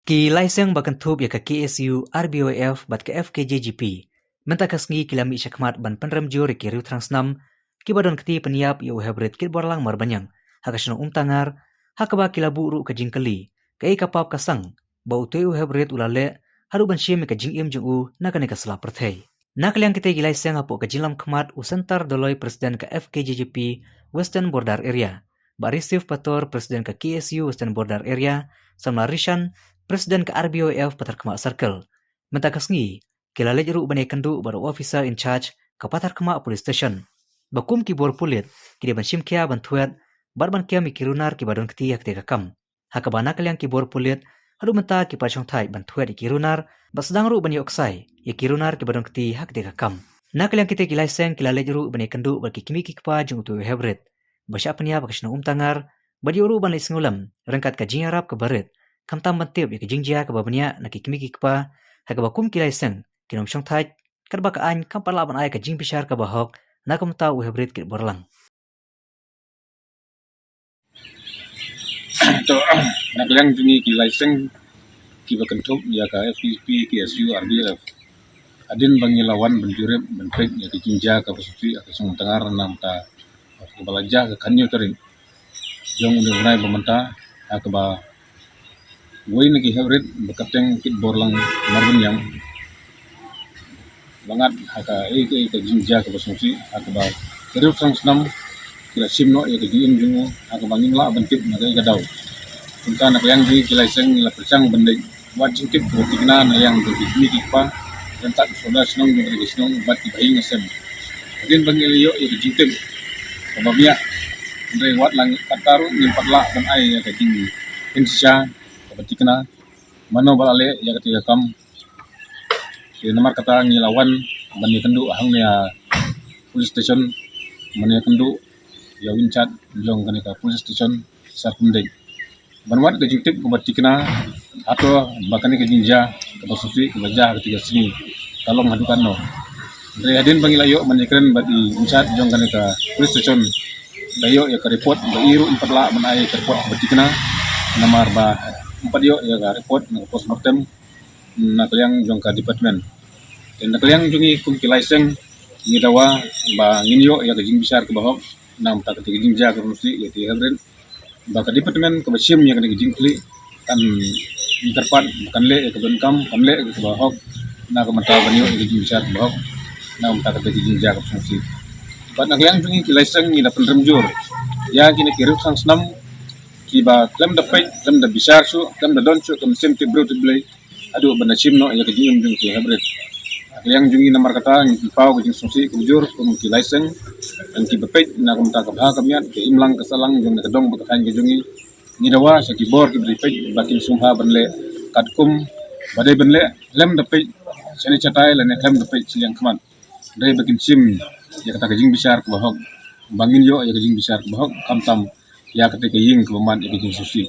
Ki laiseng bakan thup ya ka KSU, RBOF bat ka FKJGP. Menta kasngi kilami syakmat ban penrem juri ki riu transnam, ki badon keti peniap ya uhebrit kit borlang marbanyang, hakasno tangar, hakaba kilabu ru ka jingkeli, ka kapap kasang, ba utui uhebrit ulale, haru ban syem ka jingim jung u nakane ka sela perthei. Nakaliang kete ki laiseng apo ka jinglam kmat usentar doloi presiden ka FKJGP Western Border Area. Ba Risif Pator presiden ka KSU Western Border Area, sama Rishan Presiden ke RBOF Patar Kemak Circle. Menta kasngi, kilale jeruk banai kendu baru officer in charge ke Patar Kemak Police Station. Bakum ki bor pulit, kidi ban shimkia bantuet, barban kia mikirunar ki badon keti yak tega kam. Hakabana kaliang ki bor pulit, hadu menta ki pachong thai bantuet ikirunar, basedang ru bani oksai, ikirunar ki badon keti hak tega kam. Nakaliang kita kilai seng kilale jeruk banai kendu bagi kimi ki kpa jung tu hebret. Basya penia bakasno tangar, badi uru ban sengulam, rengkat ka jingarap ke barit. Kam tam bantip ya jingjia ke babanya na kikimi kikpa haka bakum kilai seng kinom syong thai kad baka an kam parla ban ai ka jing bishar ka bahok na kam ta uhebrit kit borlang to naklang juni kilai seng ki bakan thup ya ka FPP KSU RBF adin bangilawan benjurep benpek ya ki jingja ka basufi ka song tangar nam ta ka balaja ka kanyo kering jong unai bamenta ka ba Woi nagi hebrit bekateng kit borlang marbun yang bangat haka ke jingja ke basungsi haka ba kerut sang senam kila simno ya ke jingin jungo haka bangin la bentit naga gadau kunta nak yang di kila seng la percang bendek wat jingkit ko tigna na yang ke ni kipa dan tak soda senong juga ke senong bat di bayi ngasem adin bangil yo ya ke jingkit kababia ndai wat lang kataru nyimpat la ban ai ya ke jing insya Ketika mano balale ya ketika kam di nomor kata ngilawan bani kendu ahang ya police station mani kendu ya wincat jong kanika police station sarkumdeng banwat ke jingtip ko batikna atau bahkan ke jinja ke basusi ke baja ketika sini tolong hadukan no dari adin pangilayo mani keren badi wincat jong kanika police station layo ya ke report bairu imperla manai ke report batikna nomor ba empat yo ya ga report na postmortem na kaliang jong ka department dan na kaliang jungi kum kilai seng ngidawa ba nginyo ya ga jing besar ke bahok nam ta ke jing ja ke rusi ya ti hebren ba ka department ke basim ya ke jing kli kan interpat kan le ya ke benkam kan le ke bahok na ka mata banyo ya ke jing besar ke bahok nam ta ke jing ja ke rusi ba na kaliang jungi kilai seng ni da penremjur ya kini kirut sang senam kiba klem da pay klem da bisar su klem da don su kem sem ti bro ti blay adu bana chimno ya ke jing jung ti hebret yang jungi nomor kata ngi pau ke jing susi ke jur kum ki license an ki bepet na kum ta ka bha kamyat ke imlang ke salang jung ke dong ka ke jungi ni dawa sa ki bor ki bepet bakin sumha banle katkum badai banle lem da pay sene chatai le ne klem da pay siang kman dai bakin sim ya kata ke jing bisar ke bahok bangin yo ya ke jing bisar ke bahok kam tam ya ketika ying kebeman itu susi.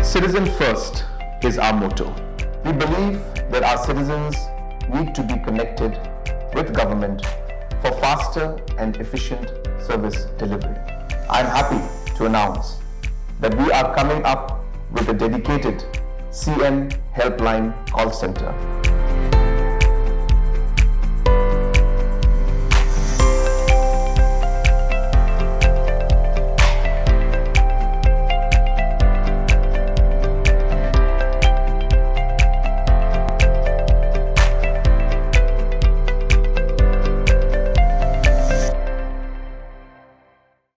Citizen first is our motto. We believe that our citizens need to be connected with government for faster and efficient service delivery. I am happy to announce that we are coming up with a dedicated CM helpline call center